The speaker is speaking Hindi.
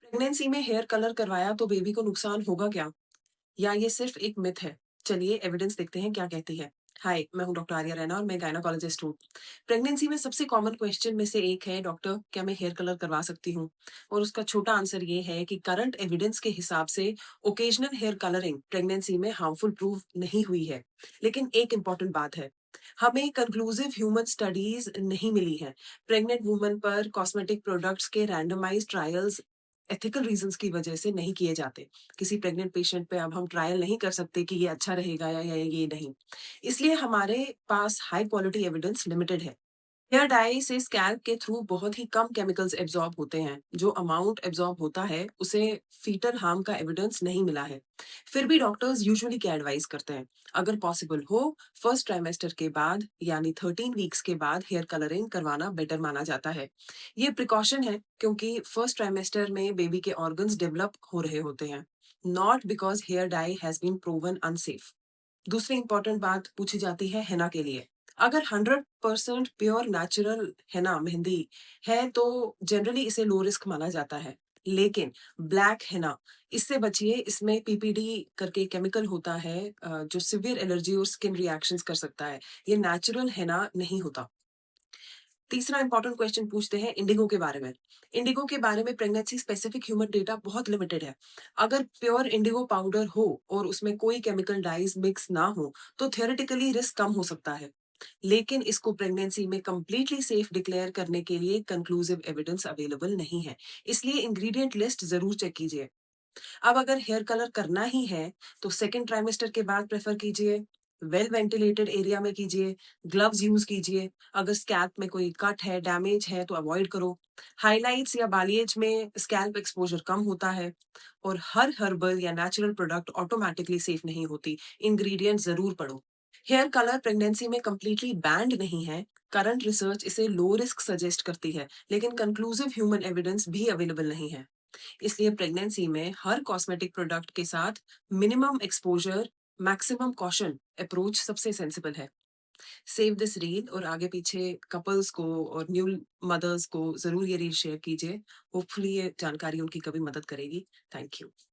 प्रेगनेंसी में हेयर कलर करवाया तो बेबी को नुकसान होगा क्या? या ये सिर्फ एक मिथ है? चलिए एविडेंस देखते हैं क्या कहती है। हाय, मैं हूँ डॉक्टर आर्या रैना और मैं गायनोकोलॉजिस्ट हूँ। प्रेगनेंसी में सबसे कॉमन क्वेश्चन में से एक है, डॉक्टर क्या मैं हेयर कलर करवा सकती हूँ? और उसका छोटा आंसर ये है कि करंट एविडेंस के हिसाब से ओकेजनल हेयर कलरिंग प्रेगनेंसी में हार्मफुल प्रूव नहीं हुई है। लेकिन एक इंपॉर्टेंट बात है, हमें कंक्लूसिव ह्यूमन स्टडीज नहीं मिली हैं। प्रेग्नेंट वुमन पर कॉस्मेटिक प्रोडक्ट्स के रैंडमाइज्ड ट्रायल्स एथिकल रीजंस की वजह से नहीं किए जाते। किसी प्रेग्नेंट पेशेंट पे अब हम ट्रायल नहीं कर सकते कि ये अच्छा रहेगा या ये नहीं। इसलिए हमारे पास हाई क्वालिटी एविडेंस लिमिटेड है। हेयर डाई से स्कैल्प के थ्रू बहुत ही कम केमिकल्स एब्जॉर्ब होते हैं। जो अमाउंट एब्जॉर्ब होता है उसे फीटल हार्म का एविडेंस नहीं मिला है। फिर भी डॉक्टर्स यूजुअली क्या एडवाइस करते हैं, अगर पॉसिबल हो फर्स्ट ट्राइमेस्टर के बाद यानी 13 वीक्स के बाद हेयर कलरिंग करवाना बेटर माना जाता है। ये प्रिकॉशन है क्योंकि फर्स्ट ट्राइमेस्टर में बेबी के ऑर्गन्स डेवलप हो रहे होते हैं, not because hair dye has been proven unsafe. दूसरी इंपॉर्टेंट बात पूछी जाती है हेना के लिए। अगर 100% प्योर नेचुरल हेना मेहंदी है तो जनरली इसे लो रिस्क माना जाता है। लेकिन ब्लैक हेना, इससे बचिए, इसमें पीपीडी करके केमिकल होता है जो सिवियर एलर्जी और स्किन रिएक्शंस कर सकता है। ये नेचुरल हेना नहीं होता। तीसरा इंपॉर्टेंट क्वेश्चन पूछते हैं इंडिगो के बारे में। इंडिगो के बारे में प्रेगनेंसी स्पेसिफिक ह्यूमन डेटा बहुत लिमिटेड है। अगर प्योर इंडिगो पाउडर हो और उसमें कोई केमिकल डाइज मिक्स ना हो तो थियोरेटिकली रिस्क कम हो सकता है। लेकिन इसको प्रेगनेंसी में कंप्लीटली सेफ डिक्लेयर करने के लिए कंक्लूसिव एविडेंस अवेलेबल नहीं है। इसलिए इंग्रेडिएंट लिस्ट जरूर चेक कीजिए। अब अगर हेयर कलर करना ही है तो सेकेंड ट्राइमेस्टर के बाद प्रेफर कीजिए। वेल वेंटिलेटेड एरिया में कीजिए। ग्लव्स यूज कीजिए। अगर स्कैल्प में कोई कट है, डैमेज है तो अवॉइड करो। हाइलाइट्स या बालिएज में स्कैल्प एक्सपोजर कम होता है। और हर हर्बल या नेचुरल प्रोडक्ट ऑटोमेटिकली सेफ नहीं होती। इंग्रेडिएंट जरूर पढ़ो। हेयर कलर प्रेगनेंसी में कंप्लीटली बैंड नहीं है। करंट रिसर्च इसे लो रिस्क सजेस्ट करती है, लेकिन कंक्लूसिव ह्यूमन एविडेंस भी अवेलेबल नहीं है। इसलिए प्रेगनेंसी में हर कॉस्मेटिक प्रोडक्ट के साथ minimum exposure, maximum caution approach सबसे सेंसिबल है। सेव दिस रील और आगे पीछे कपल्स को और न्यू मदर्स को जरूर ये रील शेयर कीजिए। होपफुली ये जानकारी उनकी कभी मदद करेगी। Thank you.